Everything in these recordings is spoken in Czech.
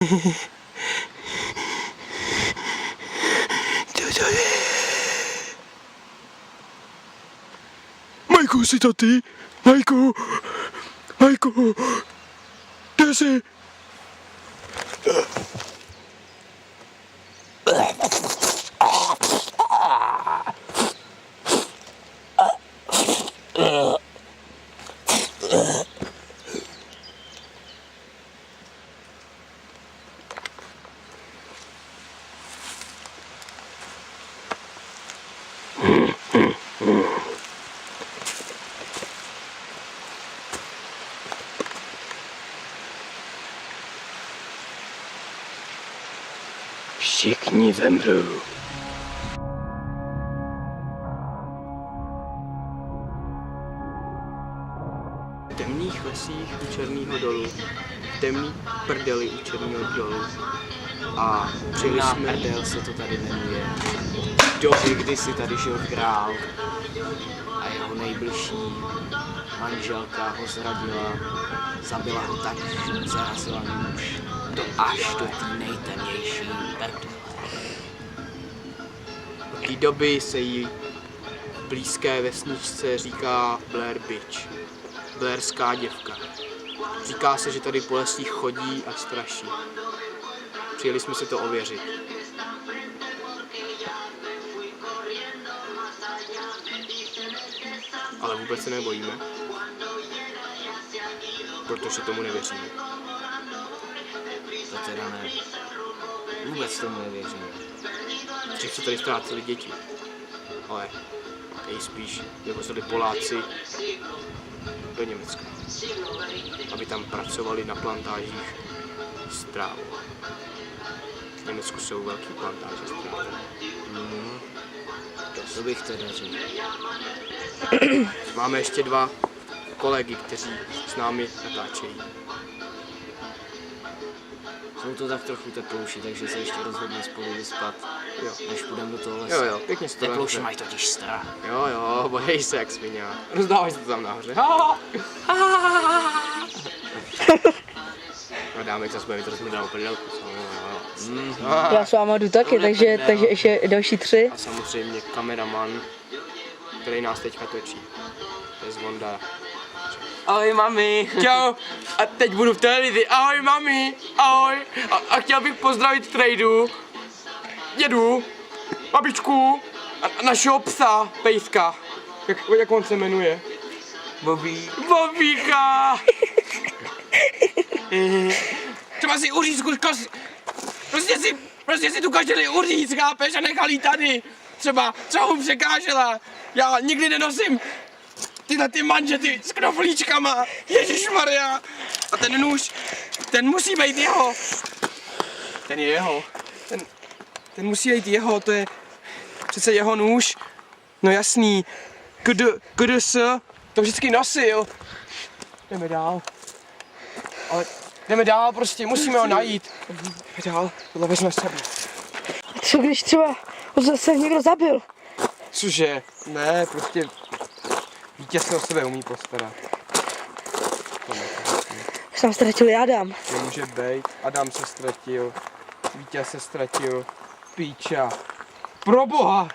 to je? Majku, jsi to ty? Majku! Majku! Kde jsi? Všichni zemřou. V temných lesích u Černého dolu, v temný prdeli u Černého dolu. A přijeli jsme... prdel se to tady jmenuje. Doby, kdy si tady žil král a jeho nejbližší manželka ho zradila, zabila ho tak, že zarazila nůž. To až do té nejtemnější prdele. Od té doby se jí v blízké vesničce říká Blair Bitch. Blairská děvka. Říká se, že tady po lesích chodí a straší. Přijeli jsme si to ověřit. Ale vůbec se nebojíme. Protože tomu nevěříme. To teda ne. Vůbec tomu nevěřím. Dřív se tady ztráceli děti. Ale nejspíš vyvozili Poláci do Německa. Aby tam pracovali na plantážích s trávou. V Německu jsou velké plantáže s trávou. To bych teda řekl. Máme ještě dva kolegy, kteří s námi natáčejí. Jsou to tak trochu teplouši, takže se ještě rozhodně spolu vyspat, Jo. než půjdeme do toho lesa. Jo, pěkně se to Teplouši nahoře. mají totiž strach. Jo, bojí se jak svině. Rozdávaj se to tam nahoře. No dáme, jak budeme, to rozmrdáme prdelku. Já s váma jdu taky, takže ještě další 3. A samozřejmě kameraman, který nás teďka točí. To je Zvonda. Ahoj mami. Čau, a teď budu v televizi. Ahoj mami, ahoj. A chtěl bych pozdravit Trejdu, dědu, babičku a našeho psa, pejska. Jak on se jmenuje? Bobíka. Třeba si uříct kus, prostě si tu kačeli uříct, chápeš, a nechal jí tady. Třeba mu překážela. Já nikdy nenosím tyhle ty manžety s knoflíčkama, ježišmarja. A ten nůž, ten musí být jeho. Ten je jeho. Ten musí být jeho, to je přece jeho nůž. No jasný. KDS, to vždycky nosil. Jdeme dál. Ale jdeme dál prostě, musíme ho najít. Jdeme dál, tohle vezme sebe. Co když třeba ho zase někdo zabil? Cože? Ne, prostě vítěz se o sebe umí postarat. Už tam ztratili Adam. Nemůže být. Adam se ztratil, vítěz se ztratil, píča. Proboha!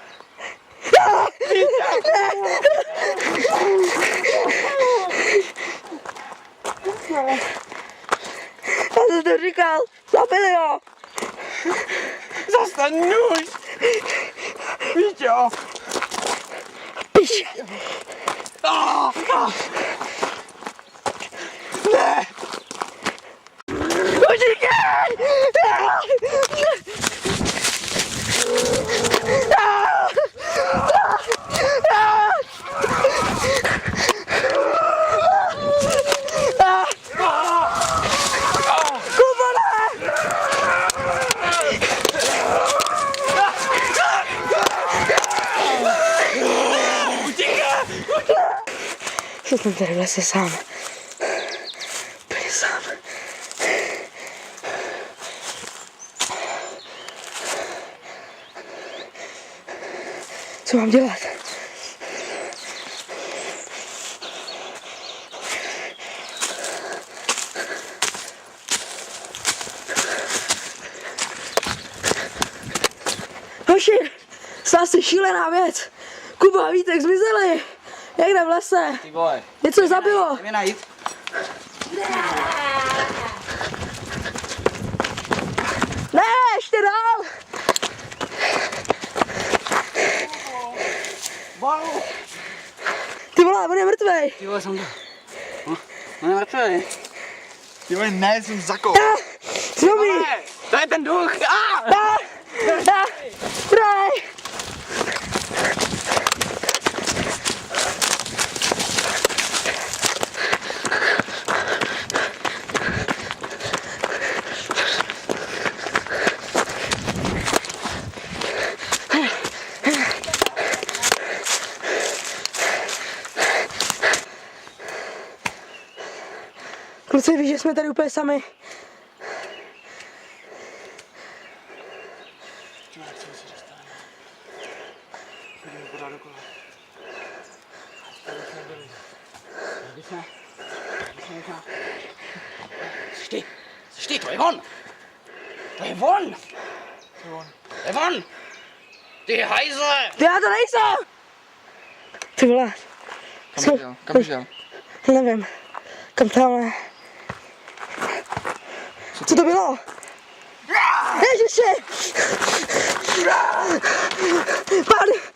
Já jsem to říkal, zabili ho. Zas ten nůž! Víťo! Piš. Ne! Utíkej! Co jsem tady v lese sám? Úplně sám. Co mám dělat? Asi šílená věc. Kuba a Vítek zmizeli. Někde v lese. Ty vole. Něco zabilo. Jdeme najít. Ne, ještě dál. Ty vole, on je mrtvej. Ty vole, jsem to. On je mrtvej. Ty vole, ne, jsem zakop. Znovu. To je ten duch! Prej. Kluci, víš, že jsme tady úplně sami. Slyš ty, to je on! To je on! To je on! Ty hajzle! Já to nejsem! Ty vole. Kam šel? Nevím. Kam tamhle. Co to bylo? Ježiši! Pán!